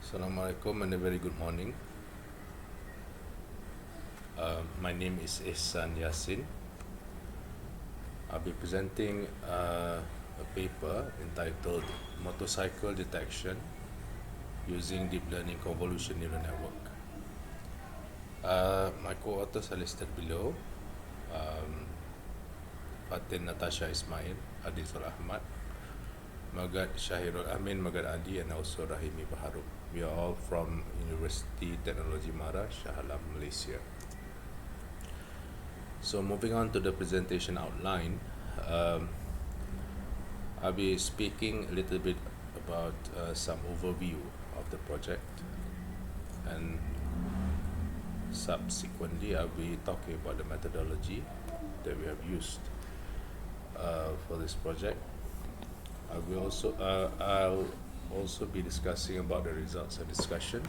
Assalamualaikum and a very good morning. My name is Ihsan Yassin. I'll be presenting a paper entitled Motorcycle Detection Using Deep Learning Convolution Neural Network. My co-authors are listed below. Fatin Natasha Ismail, Adizul Ahmad, Magad Shahirul Amin, Magad Adi, and also Rahimi Baharu. We are all from University Technology Mara, Shah Alam, Malaysia. So moving on to the presentation outline, I'll be speaking a little bit about some overview of the project, and subsequently I'll be talking about the methodology that we have used for this project. I'll also be discussing about the results and discussion,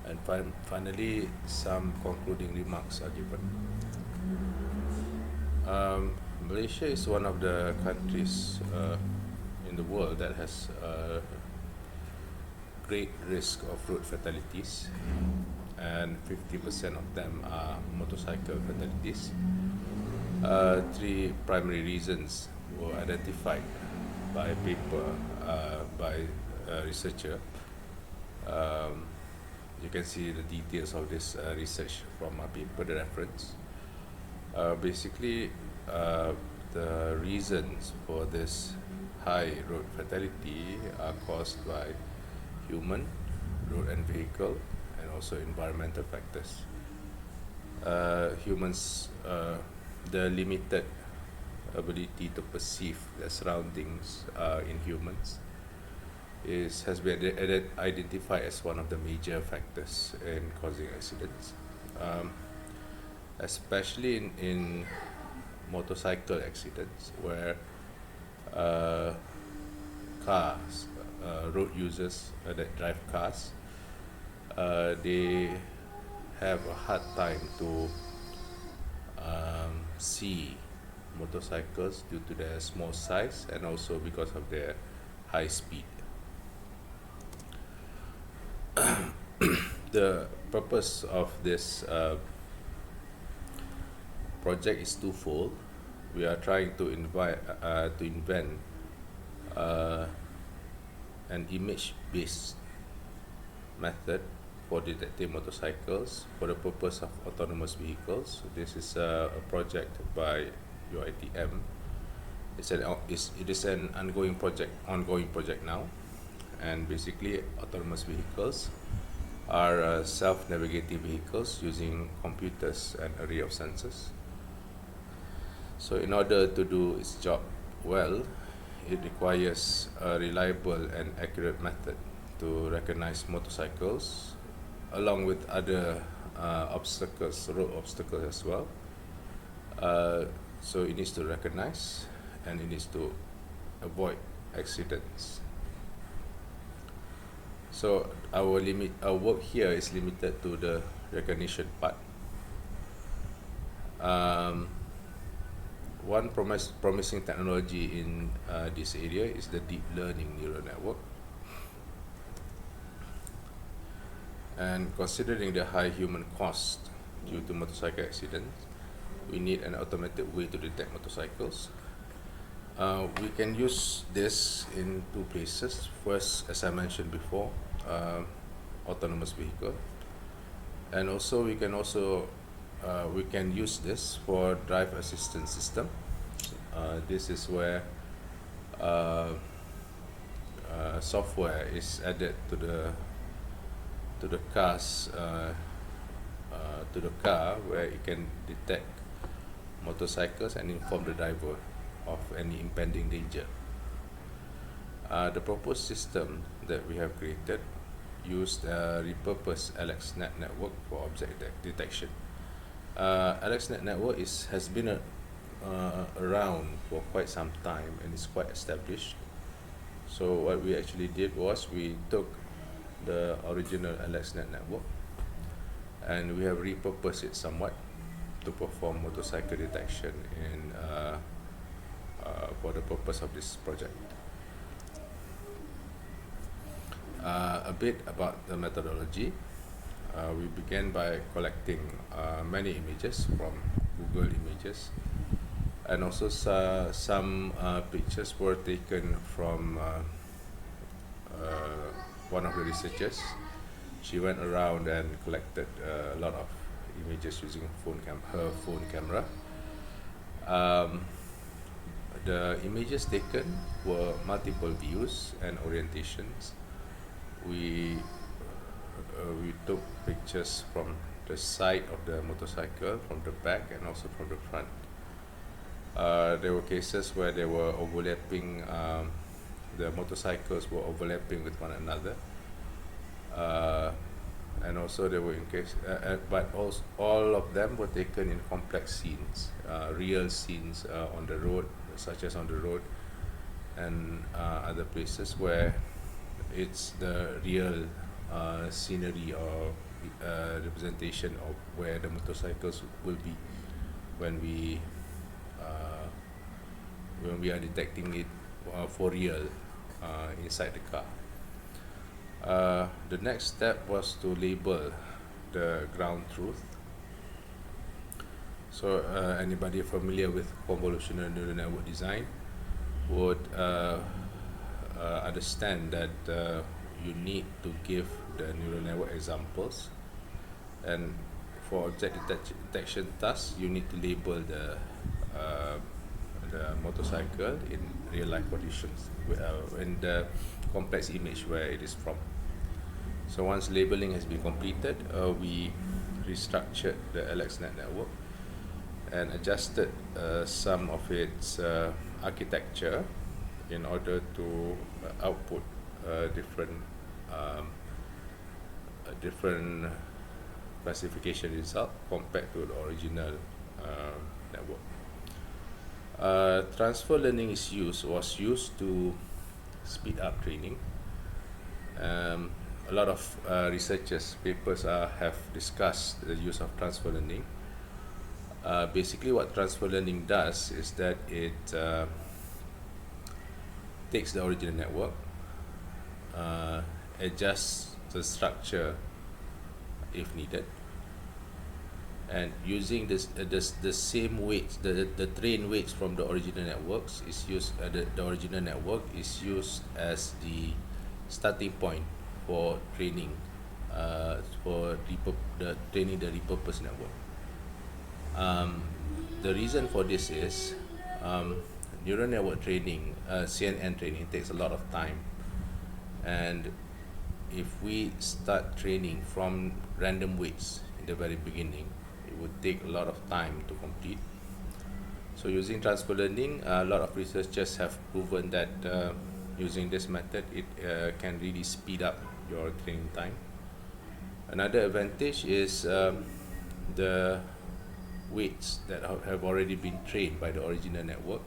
and finally some concluding remarks are given. Malaysia is one of the countries in the world that has great risk of road fatalities, and 50% of them are motorcycle fatalities. Three primary reasons were identified by a paper by a researcher. You can see the details of this research from our paper, the reference. Basically, the reasons for this high road fatality are caused by human, road and vehicle, and also environmental factors. Humans, the limited ability to perceive the surroundings in humans has been identified as one of the major factors in causing accidents, especially in motorcycle accidents where cars, road users that drive cars, they have a hard time to see motorcycles due to their small size and also because of their high speed. The purpose of this project is twofold. We are trying to invent an image-based method for detecting motorcycles for the purpose of autonomous vehicles. This is a project by UITM. It is an ongoing project now, and basically autonomous vehicles are self-navigating vehicles using computers and array of sensors. So in order to do its job well, it requires a reliable and accurate method to recognize motorcycles along with other road obstacles as well. So it needs to recognize and it needs to avoid accidents. So our work here is limited to the recognition part. One promising technology in this area is the deep learning neural network. And considering the high human cost due to motorcycle accidents, we need an automated way to detect motorcycles. We can use this in two places. First, as I mentioned before, autonomous vehicle, and also we can use this for drive assistance system. This is where software is added to the car where it can detect motorcycles and inform the driver of any impending danger. The proposed system that we have created used a repurposed AlexNet network for object detection. AlexNet network has been around for quite some time and is quite established. So what we actually did was we took the original AlexNet network and we have repurposed it somewhat to perform motorcycle detection for the purpose of this project. A bit about the methodology. We began by collecting many images from Google Images, and also some pictures were taken from one of the researchers. She went around and collected a lot of images using her phone camera. The images taken were multiple views and orientations. We took pictures from the side of the motorcycle, from the back, and also from the front. There were cases where they were overlapping, the motorcycles were overlapping with one another. And also there were but also all of them were taken in complex scenes, real scenes on the road, such as on the road, and other places where it's the real scenery or representation of where the motorcycles will be when we are detecting it for real inside the car. The next step was to label the ground truth. So anybody familiar with convolutional neural network design would understand that you need to give the neural network examples, and for object detection tasks you need to label the motorcycle in real life conditions in the complex image where it is from. So once labeling has been completed, we restructured the AlexNet network and adjusted some of its architecture in order to output different classification result compared to the original network. Transfer learning was used to speed up training. A lot of researchers papers have discussed the use of transfer learning. Basically what transfer learning does is that it takes the original network, adjusts the structure if needed, and using the same weights, the train weights from the original networks is used. The original network is used as the starting point for training, for training the repurposed network. The reason for this is neural network training, CNN training, takes a lot of time, and if we start training from random weights in the very beginning, it would take a lot of time to complete. So using transfer learning, a lot of researchers have proven that using this method, it can really speed up your training time. Another advantage is the weights that have already been trained by the original network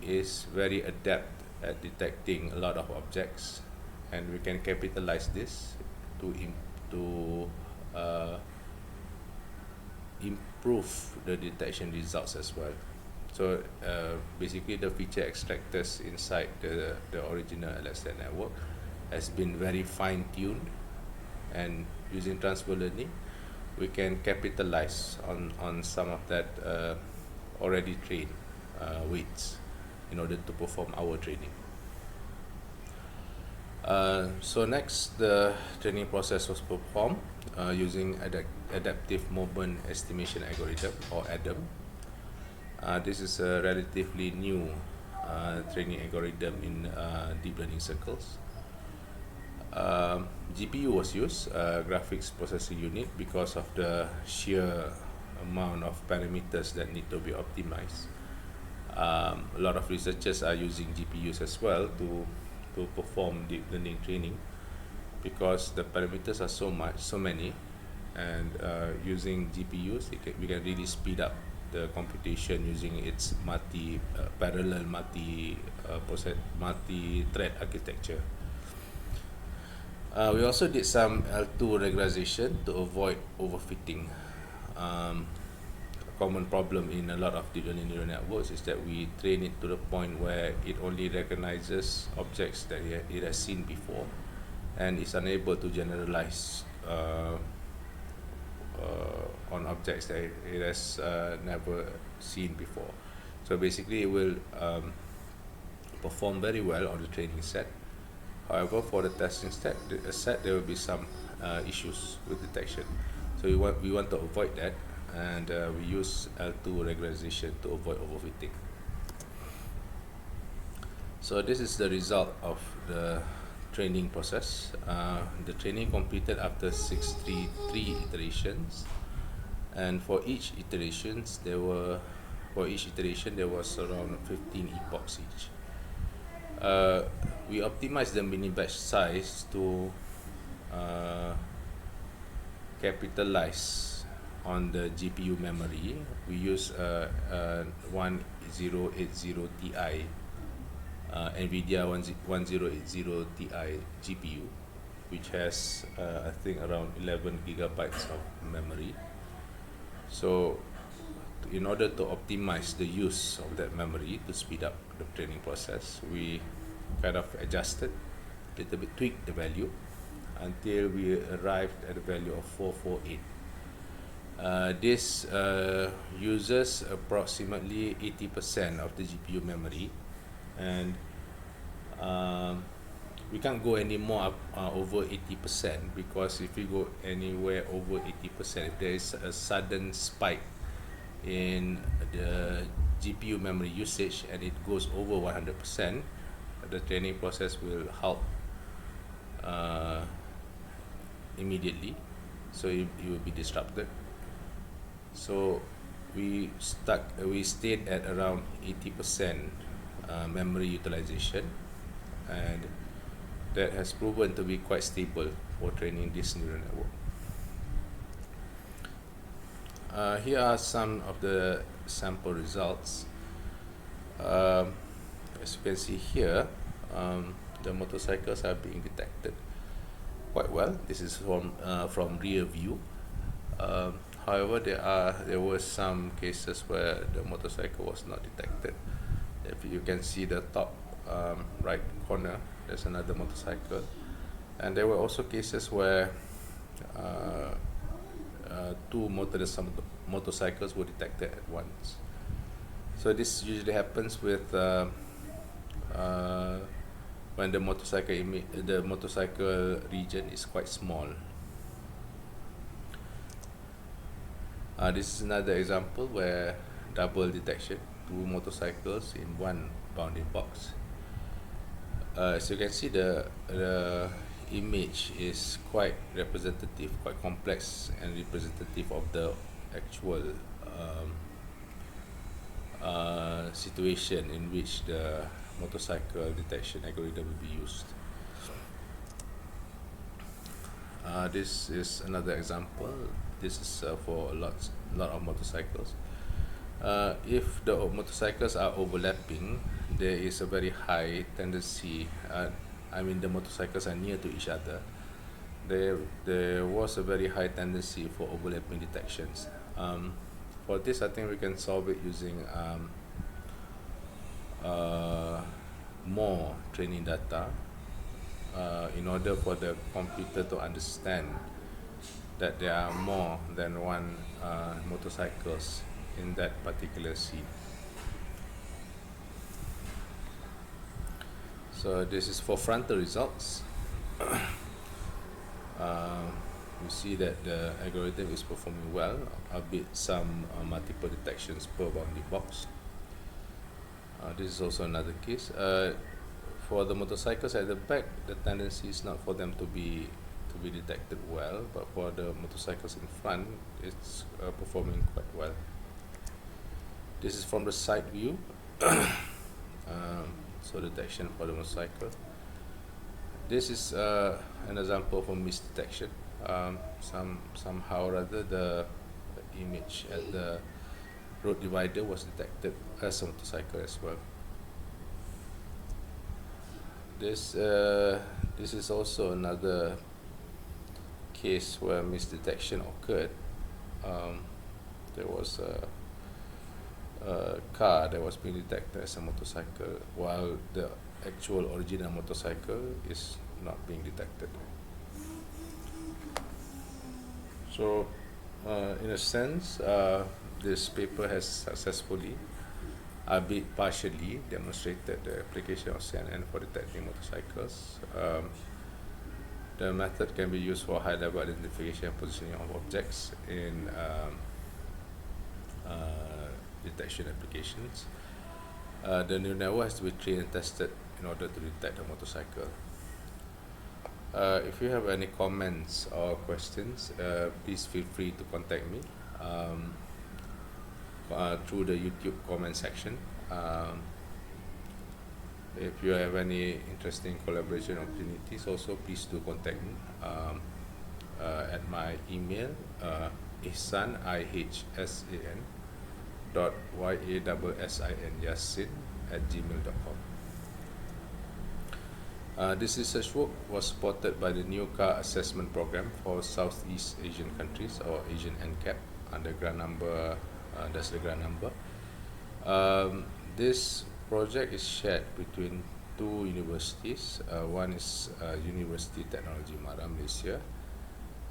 is very adept at detecting a lot of objects, and we can capitalize this to improve the detection results as well. So basically the feature extractors inside the original AlexNet network has been very fine-tuned, and using transfer learning we can capitalize on some of that already trained weights in order to perform our training. So next, the training process was performed using adaptive moment estimation algorithm, or ADAM. This is a relatively new training algorithm in deep learning circles. GPU was used, graphics processing unit, because of the sheer amount of parameters that need to be optimized. A lot of researchers are using GPUs as well to perform deep learning training, because the parameters are so many, and using GPUs we can really speed up the computation using its parallel multi-thread architecture. We also did some L2 regularization to avoid overfitting. common problem in a lot of deep learning neural networks is that we train it to the point where it only recognizes objects that it has seen before and is unable to generalize on objects that it has never seen before. So basically it will perform very well on the training set. However, for the testing set, there will be some issues with detection. So we want to avoid that, and we use L2 regularization to avoid overfitting. So this is the result of the training process. The training completed after 63 iterations, and for each iteration there was around 15 epochs each. We optimized the mini batch size to capitalize on the GPU memory. We use 1080 Ti NVIDIA 1080 Ti GPU, which has I think around 11 gigabytes of memory. So in order to optimize the use of that memory to speed up the training process, we kind of adjusted, a little bit tweaked the value until we arrived at a value of 448. This uses approximately 80% of the GPU memory, and we can't go any more over 80%, because if we go anywhere over 80%, if there is a sudden spike in the GPU memory usage and it goes over 100%, the training process will halt immediately, so it will be disrupted. So we stayed at around 80% memory utilization, and that has proven to be quite stable for training this neural network. Here are some of the sample results. As you can see here, the motorcycles are being detected quite well. This is from rear view. However, there were some cases where the motorcycle was not detected. If you can see the top right corner, there's another motorcycle, and there were also cases where two motorcycles were detected at once. So this usually happens with when the motorcycle region is quite small. This is another example where double detection, two motorcycles in one bounding box. As you can see, the image is quite representative, quite complex and representative of the actual situation in which the motorcycle detection algorithm will be used. This is another example. This is for a lot of motorcycles. If the motorcycles are overlapping, there is a very high tendency, the motorcycles are near to each other, there was a very high tendency for overlapping detections. For this, I think we can solve it using more training data in order for the computer to understand that there are more than one motorcycles in that particular scene. So this is for frontal results. You see that the algorithm is performing well, albeit some multiple detections per bounding box. This is also another case. For the motorcycles at the back, the tendency is not for them to be detected well, but for the motorcycles in front, it's performing quite well. This is from the side view. So detection for the motorcycle. This is an example for misdetection. Somehow or other, the image at the road divider was detected as a motorcycle as well. This is also another case where misdetection occurred. There was car that was being detected as a motorcycle, while the actual original motorcycle is not being detected. So, in a sense, this paper has successfully, albeit partially, demonstrated the application of CNN for detecting motorcycles. The method can be used for high-level identification and positioning of objects in detection applications. The new network has to be trained and tested in order to detect a motorcycle. If you have any comments or questions, please feel free to contact me through the YouTube comment section. If you have any interesting collaboration opportunities, also please do contact me at my email, ihsan, ihsan .yassin @gmail.com. This research work was supported by the new car assessment program for Southeast Asian countries, or Asian NCAP, under grant number, that's the grant number. This project is shared between two universities. One is University Technology Mara, Malaysia,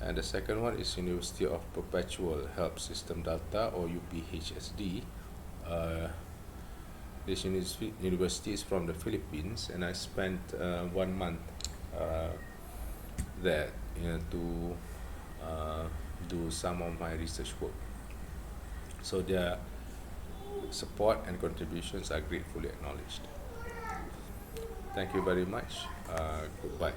and the second one is University of Perpetual Help System Delta, or UPHSD. This university is from the Philippines, and I spent 1 month there, to do some of my research work. So their support and contributions are gratefully acknowledged. Thank you very much. Goodbye.